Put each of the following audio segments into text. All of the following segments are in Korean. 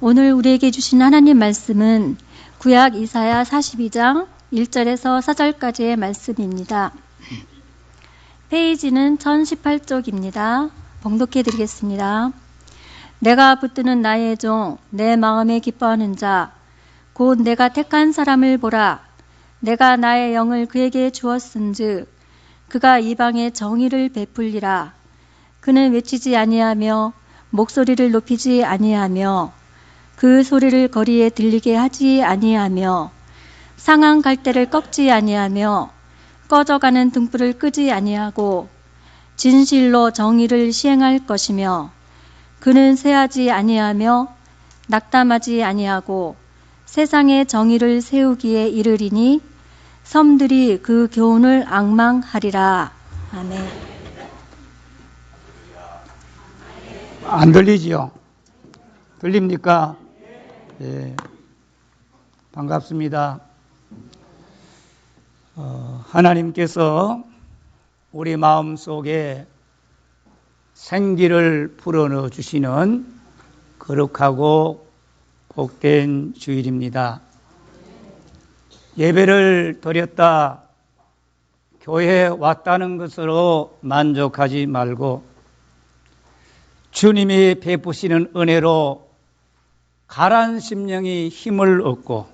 오늘 우리에게 주신 하나님 말씀은 구약 이사야 42장 1절에서 4절까지의 말씀입니다. 페이지는 1018쪽입니다. 봉독해 드리겠습니다. 내가 붙드는 나의 종, 내 마음에 기뻐하는 자, 곧 내가 택한 사람을 보라. 내가 나의 영을 그에게 주었은즉 그가 이방에 정의를 베풀리라. 그는 외치지 아니하며 목소리를 높이지 아니하며 그 소리를 거리에 들리게 하지 아니하며 상한 갈대를 꺾지 아니하며 꺼져가는 등불을 끄지 아니하고 진실로 정의를 시행할 것이며 그는 쇠하지 아니하며 낙담하지 아니하고 세상에 정의를 세우기에 이르리니 섬들이 그 교훈을 앙망하리라. 아멘. 안 들리지요? 들립니까? 예, 반갑습니다. 하나님께서 우리 마음속에 생기를 불어넣어 주시는 거룩하고 복된 주일입니다. 예배를 드렸다, 교회에 왔다는 것으로 만족하지 말고 주님이 베푸시는 은혜로 가란 심령이 힘을 얻고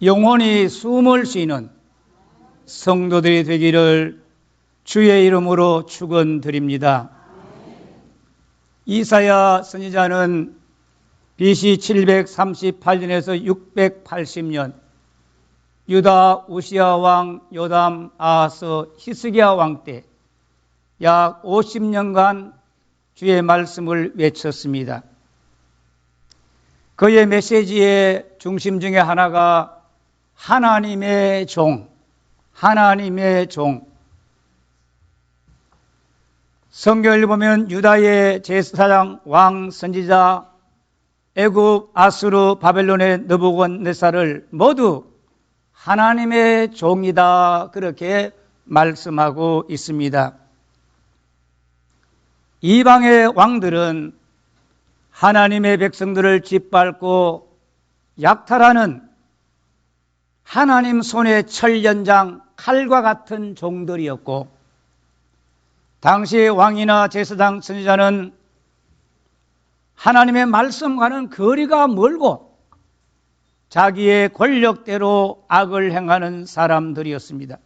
영혼이 숨을 쉬는 성도들이 되기를 주의 이름으로 축원드립니다. 이사야 선지자는 BC 738년에서 680년 유다 우시야 왕, 요담, 아하스, 히스기야 왕 때 약 50년간 주의 말씀을 외쳤습니다. 그의 메시지의 중심 중에 하나가 하나님의 종, 하나님의 종. 성경을 보면 유다의 제사장, 왕, 선지자, 애굽, 아수르, 바벨론의 느부갓네살을 모두 하나님의 종이다, 그렇게 말씀하고 있습니다. 이방의 왕들은 하나님의 백성들을 짓밟고 약탈하는 하나님 손의 철연장, 칼과 같은 종들이었고, 당시의 왕이나 제사장, 선지자는 하나님의 말씀과는 거리가 멀고 자기의 권력대로 악을 행하는 사람들이었습니다.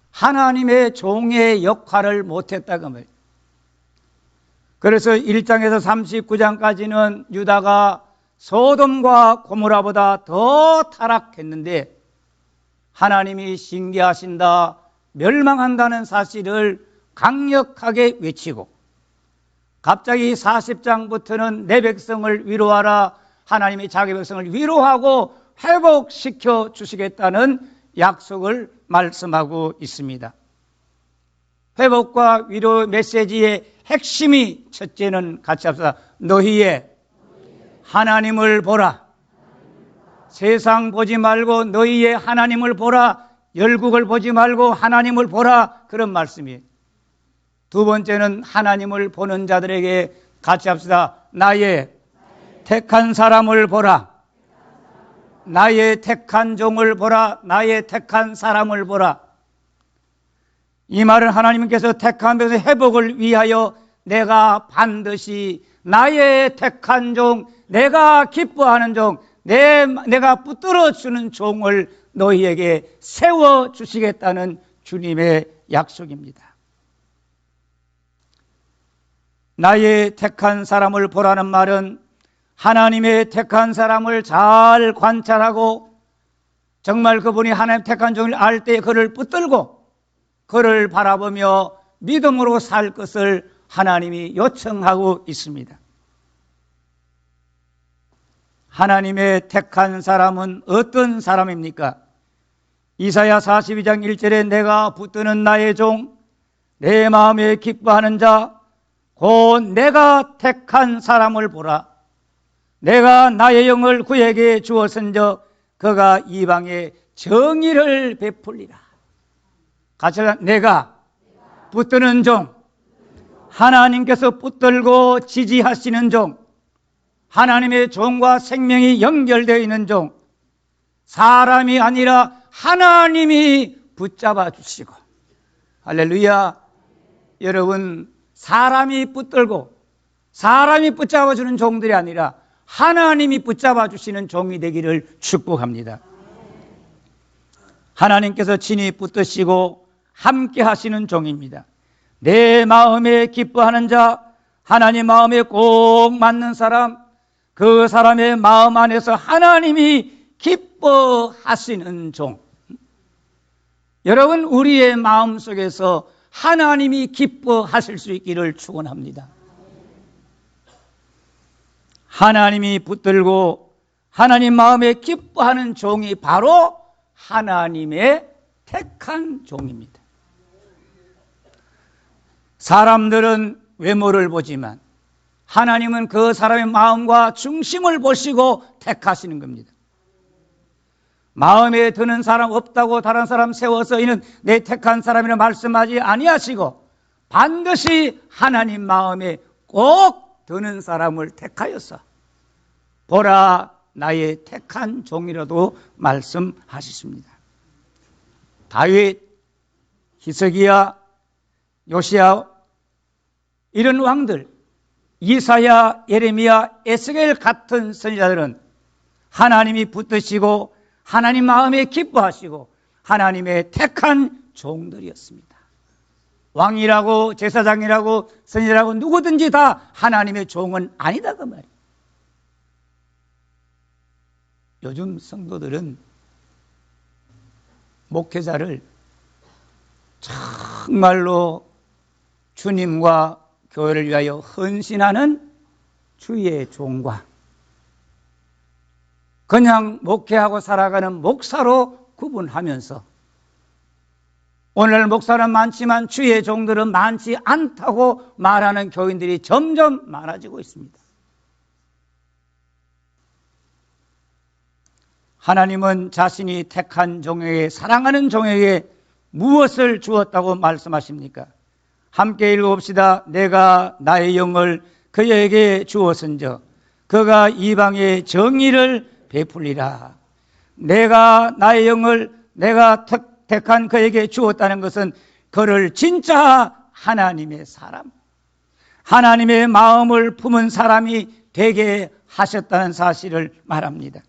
하나님의 종의 역할을 못했다고 말이에요. 그래서 1장에서 39장까지는 유다가 소돔과 고모라보다 더 타락했는데 하나님이 징계하신다, 멸망한다는 사실을 강력하게 외치고, 갑자기 40장부터는 내 백성을 위로하라, 하나님이 자기 백성을 위로하고 회복시켜 주시겠다는 약속을 말씀하고 있습니다. 회복과 위로 메시지의 핵심이, 첫째는 같이 합시다. 너희의 하나님을 보라. 세상 보지 말고 너희의 하나님을 보라. 열국을 보지 말고 하나님을 보라. 그런 말씀이에요. 두 번째는 하나님을 보는 자들에게 같이 합시다. 나의 택한 사람을 보라. 나의 택한 종을 보라. 나의 택한 사람을 보라. 이 말은 하나님께서 택한 백성의 회복을 위하여 내가 반드시 나의 택한 종, 내가 기뻐하는 종, 내가 붙들어 주는 종을 너희에게 세워 주시겠다는 주님의 약속입니다. 나의 택한 사람을 보라는 말은 하나님의 택한 사람을 잘 관찰하고 정말 그분이 하나님 택한 종을 알 때 그를 붙들고 그를 바라보며 믿음으로 살 것을 하나님이 요청하고 있습니다. 하나님의 택한 사람은 어떤 사람입니까? 이사야 42장 1절에 내가 붙드는 나의 종, 내 마음에 기뻐하는 자, 곧 내가 택한 사람을 보라. 내가 나의 영을 그에게 주었은즉 그가 이방에 정의를 베풀리라. 같이 내가 붙드는 종, 하나님께서 붙들고 지지하시는 종, 하나님의 종과 생명이 연결되어 있는 종, 사람이 아니라 하나님이 붙잡아 주시고, 할렐루야. 여러분, 사람이 붙들고 사람이 붙잡아 주는 종들이 아니라 하나님이 붙잡아 주시는 종이 되기를 축복합니다. 하나님께서 친히 붙드시고 함께 하시는 종입니다. 내 마음에 기뻐하는 자, 하나님 마음에 꼭 맞는 사람, 그 사람의 마음 안에서 하나님이 기뻐하시는 종. 여러분, 우리의 마음 속에서 하나님이 기뻐하실 수 있기를 축원합니다. 하나님이 붙들고 하나님 마음에 기뻐하는 종이 바로 하나님의 택한 종입니다. 사람들은 외모를 보지만 하나님은 그 사람의 마음과 중심을 보시고 택하시는 겁니다. 마음에 드는 사람 없다고 다른 사람 세워서 이는 내 택한 사람이라 말씀하지 아니하시고 반드시 하나님 마음에 꼭 드는 사람을 택하여서 보라 나의 택한 종이라도 말씀하셨습니다. 다윗, 히스기야, 요시야 이런 왕들, 이사야, 예레미야, 에스겔 같은 선지자들은 하나님이 붙드시고 하나님 마음에 기뻐하시고 하나님의 택한 종들이었습니다. 왕이라고 제사장이라고 선지자라고 누구든지 다 하나님의 종은 아니다 그 말이에요. 요즘 성도들은 목회자를 정말로 주님과 교회를 위하여 헌신하는 주의 종과 그냥 목회하고 살아가는 목사로 구분하면서 오늘 목사는 많지만 주의 종들은 많지 않다고 말하는 교인들이 점점 많아지고 있습니다. 하나님은 자신이 택한 종에게, 사랑하는 종에게 무엇을 주었다고 말씀하십니까? 함께 읽어봅시다. 내가 나의 영을 그에게 주었은즉 그가 이방의 정의를 베풀리라. 내가 나의 영을 내가 택한 그에게 주었다는 것은 그를 진짜 하나님의 사람, 하나님의 마음을 품은 사람이 되게 하셨다는 사실을 말합니다.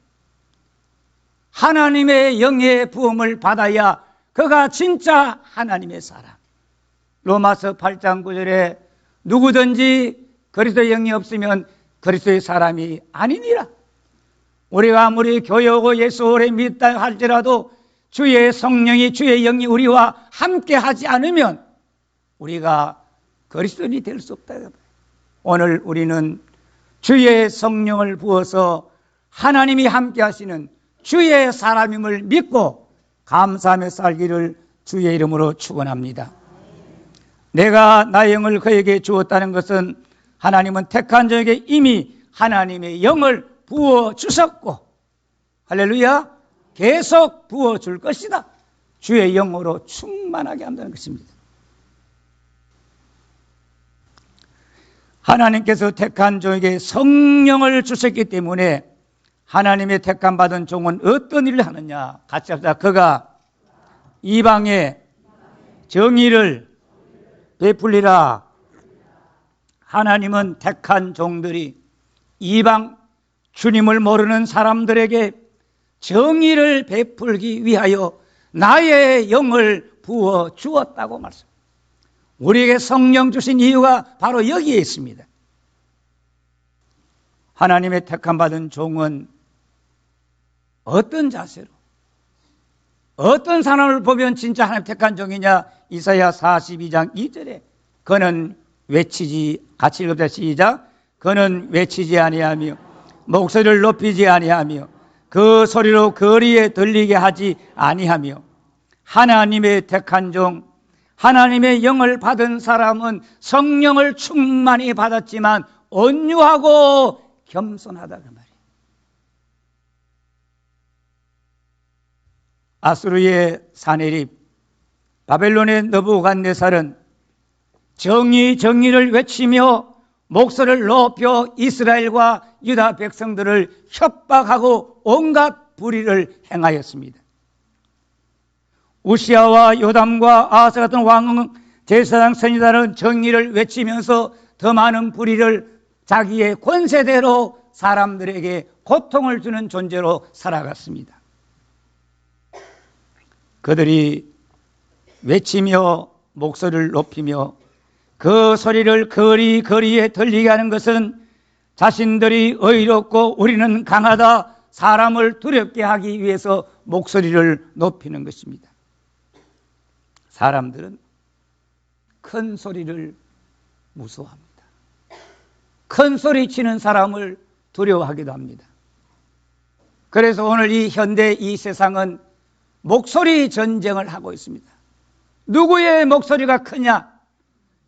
하나님의 영의 부음을 받아야 그가 진짜 하나님의 사람. 로마서 8장 9절에 누구든지 그리스도의 영이 없으면 그리스도의 사람이 아니니라. 우리가 아무리 교회 오고 예수 오래 믿다 할지라도 주의 성령이, 주의 영이 우리와 함께 하지 않으면 우리가 그리스도인이 될 수 없다. 오늘 우리는 주의 성령을 부어서 하나님이 함께 하시는 주의 사람임을 믿고 감사하며 살기를 주의 이름으로 축원합니다. 내가 나의 영을 그에게 주었다는 것은 하나님은 택한 자에게 이미 하나님의 영을 부어 주셨고, 할렐루야, 계속 부어 줄 것이다. 주의 영으로 충만하게 한다는 것입니다. 하나님께서 택한 종에게 성령을 주셨기 때문에 하나님의 택함 받은 종은 어떤 일을 하느냐? 같이 합시다. 그가 이방에 정의를 베풀리라. 하나님은 택한 종들이 이방 주님을 모르는 사람들에게 정의를 베풀기 위하여 나의 영을 부어 주었다고 말씀. 우리에게 성령 주신 이유가 바로 여기에 있습니다. 하나님의 택함 받은 종은 어떤 자세로, 어떤 사람을 보면 진짜 하나님 택한 종이냐? 이사야 42장 2절에 그는 외치지, 같이 읽읍시다. 시작. 그는 외치지 아니하며 목소리를 높이지 아니하며 그 소리로 거리에 들리게 하지 아니하며. 하나님의 택한 종, 하나님의 영을 받은 사람은 성령을 충만히 받았지만 온유하고 겸손하다 그 말이에요. 아수르의 사내립, 바벨론의 느부갓네살은 정의를 외치며 목소리를 높여 이스라엘과 유다 백성들을 협박하고 온갖 불의를 행하였습니다. 우시아와 요담과 아하스 같은 왕은 제사장 선지자는 정의를 외치면서 더 많은 불의를 자기의 권세대로 사람들에게 고통을 주는 존재로 살아갔습니다. 그들이 외치며 목소리를 높이며 그 소리를 거리에 들리게 하는 것은 자신들이 의롭고 우리는 강하다, 사람을 두렵게 하기 위해서 목소리를 높이는 것입니다. 사람들은 큰 소리를 무서워합니다. 큰 소리 치는 사람을 두려워하기도 합니다. 그래서 오늘 이 현대 이 세상은 목소리 전쟁을 하고 있습니다. 누구의 목소리가 크냐,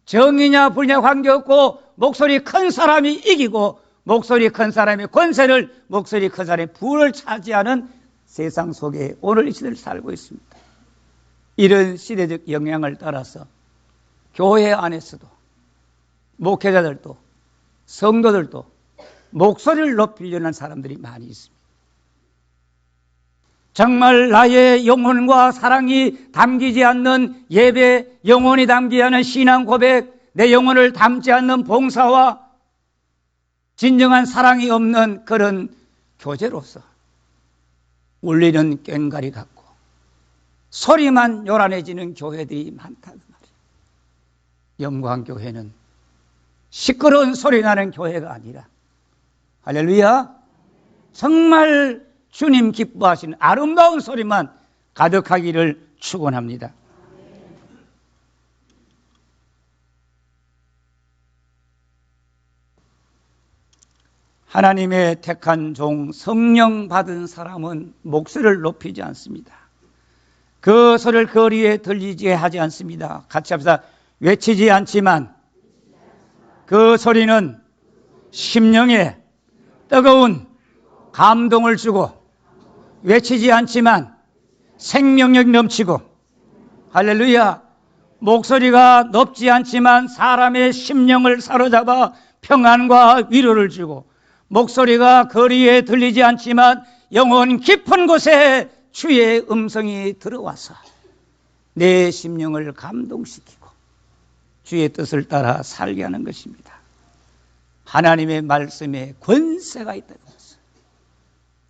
정의냐 불이냐 관계없고 목소리 큰 사람이 이기고 목소리 큰 사람의 권세를, 목소리 큰 사람의 부를 차지하는 세상 속에 오늘 이 시대를 살고 있습니다. 이런 시대적 영향을 따라서 교회 안에서도 목회자들도 성도들도 목소리를 높이려는 사람들이 많이 있습니다. 정말 나의 영혼과 사랑이 담기지 않는 예배, 영혼이 담기지 않은 신앙 고백, 내 영혼을 담지 않는 봉사와 진정한 사랑이 없는 그런 교제로서 울리는 꽹과리 같고 소리만 요란해지는 교회들이 많다는 말이에요. 영광교회는 시끄러운 소리 나는 교회가 아니라, 할렐루야, 정말 주님 기뻐하시는 아름다운 소리만 가득하기를 축원합니다. 하나님의 택한 종, 성령 받은 사람은 목소리를 높이지 않습니다. 그 소리를 거리에 들리게 하지 않습니다. 같이 합시다. 외치지 않지만 그 소리는 심령에 뜨거운 감동을 주고, 외치지 않지만 생명력 넘치고, 할렐루야, 목소리가 높지 않지만 사람의 심령을 사로잡아 평안과 위로를 주고, 목소리가 거리에 들리지 않지만 영혼 깊은 곳에 주의 음성이 들어와서 내 심령을 감동시키고 주의 뜻을 따라 살게 하는 것입니다. 하나님의 말씀에 권세가 있다는 것을.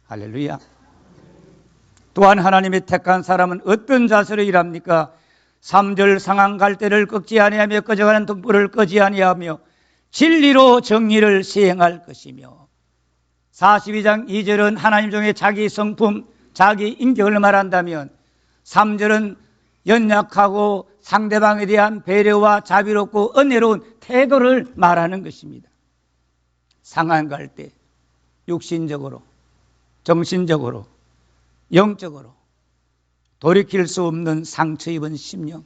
할렐루야. 또한 하나님의 택한 사람은 어떤 자세로 일합니까? 3절 상한 갈대를 꺾지 아니하며 꺼져가는 등불을 끄지 아니하며 진리로 정의를 시행할 것이며, 42장 2절은 하나님 중에 자기 성품, 자기 인격을 말한다면 3절은 연약하고 상대방에 대한 배려와 자비롭고 은혜로운 태도를 말하는 것입니다. 상한 갈대, 육신적으로, 정신적으로, 영적으로 돌이킬 수 없는 상처 입은 심령,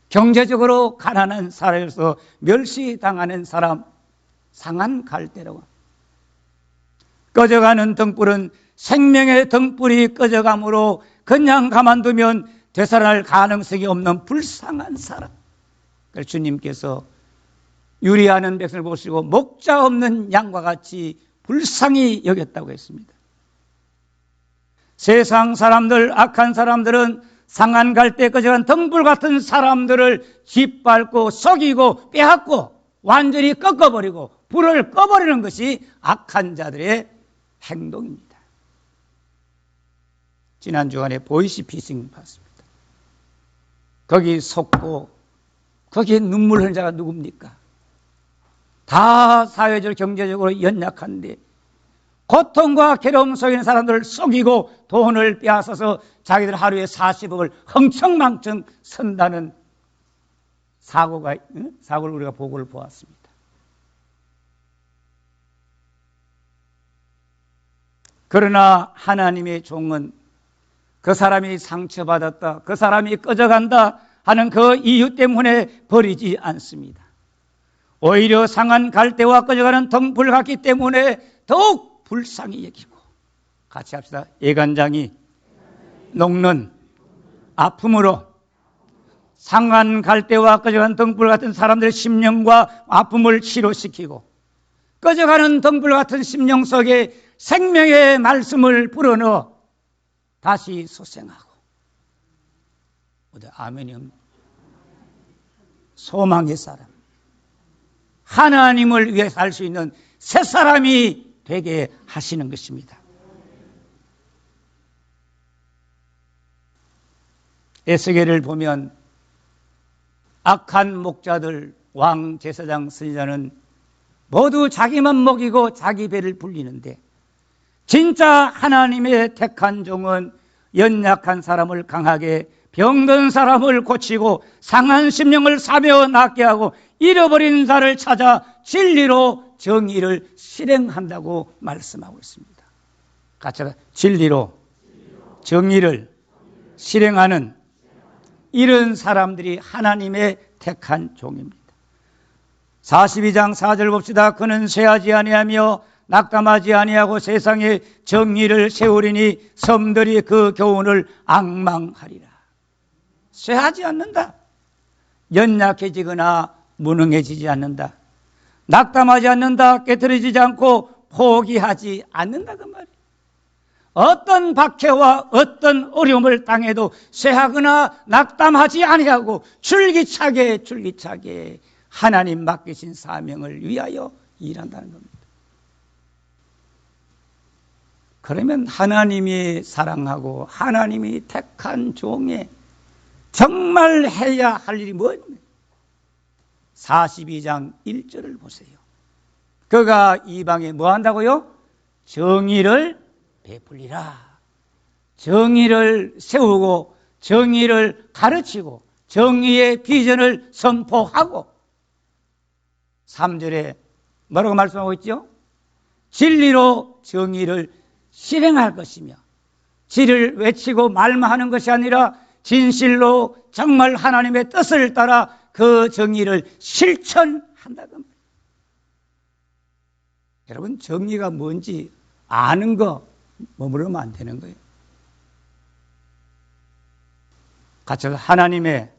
경제적으로 가난한 사람에서 멸시당하는 사람, 상한 갈대라고. 꺼져가는 등불은 생명의 등불이 꺼져감으로 그냥 가만두면 되살아날 가능성이 없는 불쌍한 사람. 그래서 주님께서 유리하는 백성을 보시고 목자 없는 양과 같이 불쌍히 여겼다고 했습니다. 세상 사람들, 악한 사람들은 상한 갈대 꺼져간 등불 같은 사람들을 짓밟고 속이고 빼앗고 완전히 꺾어버리고 불을 꺼버리는 것이 악한 자들의 행동입니다. 지난 주간에 보이시피싱 봤습니다. 거기 속고 거기에 눈물 흘린 자가 누굽니까? 다 사회적 경제적으로 연약한데 고통과 괴로움 속에 있는 사람들을 속이고 돈을 빼앗아서 자기들 하루에 40억을 흥청망청 선다는 사고를 우리가 보고를 보았습니다. 그러나 하나님의 종은 그 사람이 상처받았다, 그 사람이 꺼져간다 하는 그 이유 때문에 버리지 않습니다. 오히려 상한 갈대와 꺼져가는 등불 같기 때문에 더욱 불쌍히 여기고, 같이 합시다. 예간장이 녹는 아픔으로 상한 갈대와 꺼져간 등불 같은 사람들의 심령과 아픔을 치료시키고 꺼져가는 등불 같은 심령 속에 생명의 말씀을 불어넣어 다시 소생하고 아멘이 소망의 사람, 하나님을 위해 살 수 있는 새 사람이 되게 하시는 것입니다. 에스겔을 보면 악한 목자들, 왕, 제사장, 선지자는 모두 자기만 먹이고 자기 배를 불리는데 진짜 하나님의 택한 종은 연약한 사람을 강하게, 병든 사람을 고치고 상한 심령을 사며 낫게 하고 잃어버린 자를 찾아 진리로 정의를 실행한다고 말씀하고 있습니다. 같이 진리로 정의를 실행하는 이런 사람들이 하나님의 택한 종입니다. 42장 4절 봅시다. 그는 쇠하지 아니하며 낙담하지 아니하고 세상에 정의를 세우리니 섬들이 그 교훈을 앙망하리라. 쇠하지 않는다. 연약해지거나 무능해지지 않는다. 낙담하지 않는다. 깨트려지지 않고 포기하지 않는다 그 말이에요. 어떤 박해와 어떤 어려움을 당해도 쇠하거나 낙담하지 아니하고 줄기차게 하나님 맡기신 사명을 위하여 일한다는 겁니다. 그러면 하나님이 사랑하고 하나님이 택한 종에 정말 해야 할 일이 뭐입니까? 42장 1절을 보세요. 그가 이방에 뭐 한다고요? 정의를 베풀리라. 정의를 세우고 정의를 가르치고 정의의 비전을 선포하고 3절에 뭐라고 말씀하고 있죠? 진리로 정의를 실행할 것이며 진리를 외치고 말만 하는 것이 아니라 진실로 정말 하나님의 뜻을 따라 그 정의를 실천한다. 여러분 정의가 뭔지 아는 거 머무르면 안 되는 거예요. 같이 하나님의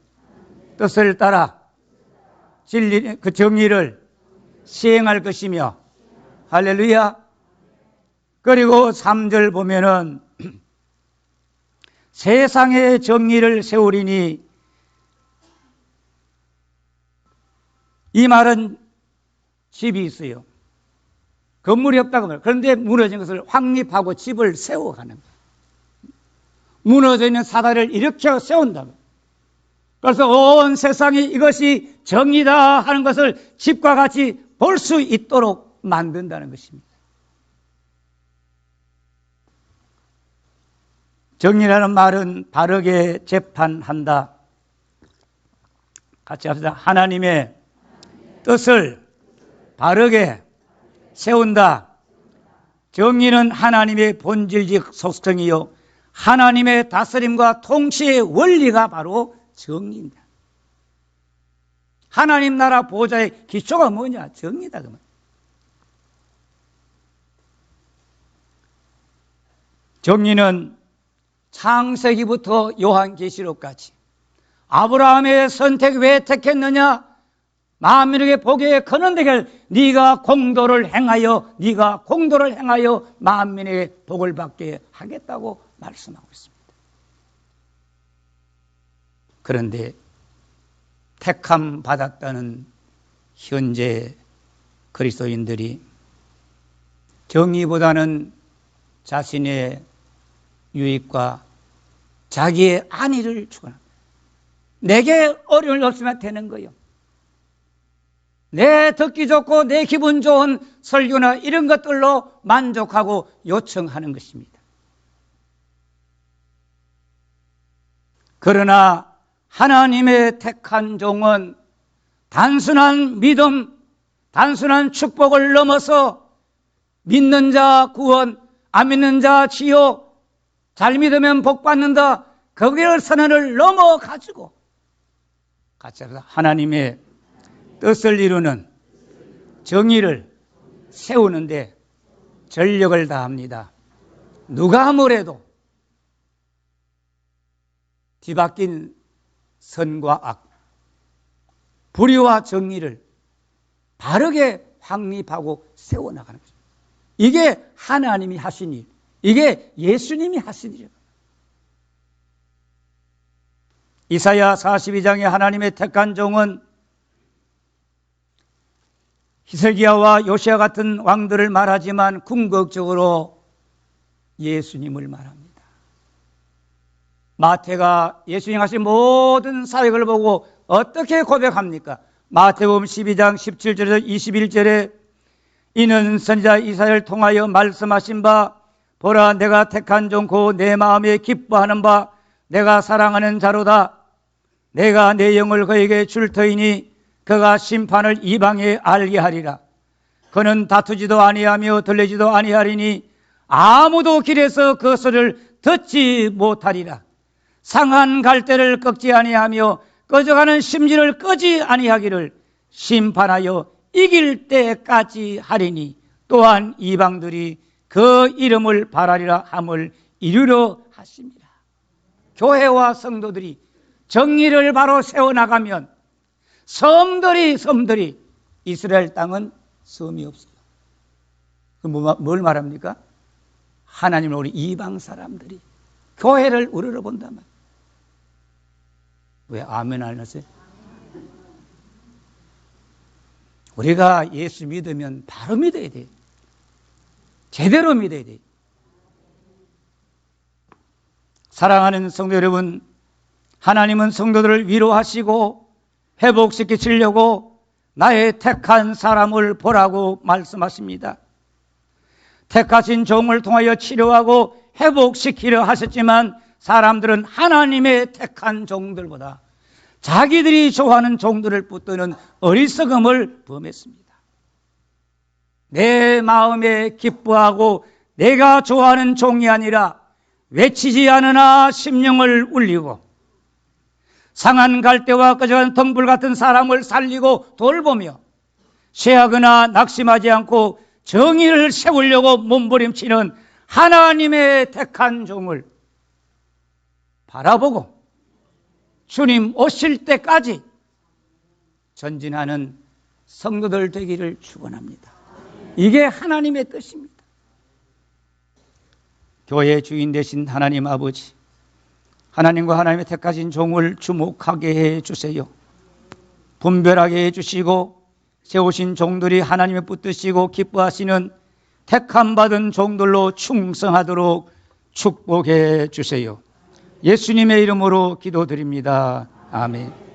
뜻을 따라 진리 그 정의를 시행할 것이며 할렐루야. 그리고 3절 보면은 세상의 정의를 세우리니 이 말은 집이 있어요. 건물이 없다고 말해요. 그런데 무너진 것을 확립하고 집을 세워가는 거예요. 무너져 있는 사다리를 일으켜 세운다. 그래서 온 세상이 이것이 정의다 하는 것을 집과 같이 볼 수 있도록 만든다는 것입니다. 정의라는 말은 바르게 재판한다. 같이 합시다. 하나님의 뜻을 바르게 세운다. 정의는 하나님의 본질적 속성이요 하나님의 다스림과 통치의 원리가 바로 정의입니다. 하나님 나라 보좌의 기초가 뭐냐? 정의다. 정의는 창세기부터 요한계시록까지 아브라함의 선택 왜 택했느냐? 만민에게 복의 근원되게 네가 공도를 행하여 만민에게 복을 받게 하겠다고 말씀하고 있습니다. 그런데 택함 받았다는 현재 그리스도인들이 정의보다는 자신의 유익과 자기의 안위를 추구합니다. 내게 어려움이 없으면 되는 거예요. 내 듣기 좋고 내 기분 좋은 설교나 이런 것들로 만족하고 요청하는 것입니다. 그러나 하나님의 택한 종은 단순한 믿음, 단순한 축복을 넘어서 믿는 자 구원, 안 믿는 자 지옥, 잘 믿으면 복 받는다. 거기를 선언을 넘어가지고 같이 합시다. 하나님의 뜻을 이루는 정의를 세우는데 전력을 다합니다. 누가 뭐래도 뒤바뀐 선과 악, 불의와 정의를 바르게 확립하고 세워나가는 거죠. 이게 하나님이 하신 일, 이게 예수님이 하신 일이에요. 이사야 42장에 하나님의 택한 종은 히스기야와 요시야 같은 왕들을 말하지만 궁극적으로 예수님을 말합니다. 마태가 예수님 하신 모든 사역을 보고 어떻게 고백합니까? 마태복음 12장 17절에서 21절에 이는 선지자 이사야를 통하여 말씀하신 바 보라 내가 택한 종 곧 내 마음에 기뻐하는 바 내가 사랑하는 자로다. 내가 내 영을 그에게 줄 터이니 그가 심판을 이방에 알게 하리라. 그는 다투지도 아니하며 들리지도 아니하리니 아무도 길에서 그 소리를 듣지 못하리라. 상한 갈대를 꺾지 아니하며 꺼져가는 심지를 끄지 아니하기를 심판하여 이길 때까지 하리니 또한 이방들이 그 이름을 바라리라 함을 이루려 하십니다. 교회와 성도들이 정의를 바로 세워나가면 섬들이 이스라엘 땅은 섬이 없어요. 뭘 말합니까? 하나님을 우리 이방 사람들이 교회를 우러러 본다면 왜 아멘 안 하세요? 우리가 예수 믿으면 바로 믿어야 돼요. 제대로 믿어야 돼요. 사랑하는 성도 여러분, 하나님은 성도들을 위로하시고 회복시키시려고 나의 택한 사람을 보라고 말씀하십니다. 택하신 종을 통하여 치료하고 회복시키려 하셨지만 사람들은 하나님의 택한 종들보다 자기들이 좋아하는 종들을 붙드는 어리석음을 범했습니다. 내 마음에 기뻐하고 내가 좋아하는 종이 아니라 외치지 않으나 심령을 울리고 상한 갈대와 꺼져간 덩불 같은 사람을 살리고 돌보며 쇠하거나 낙심하지 않고 정의를 세우려고 몸부림치는 하나님의 택한 종을 바라보고 주님 오실 때까지 전진하는 성도들 되기를 축원합니다. 이게 하나님의 뜻입니다. 교회의 주인 되신 하나님 아버지, 하나님과 하나님의 택하신 종을 주목하게 해주세요. 분별하게 해주시고 세우신 종들이 하나님을 붙드시고 기뻐하시는 택함받은 종들로 충성하도록 축복해 주세요. 예수님의 이름으로 기도드립니다. 아멘.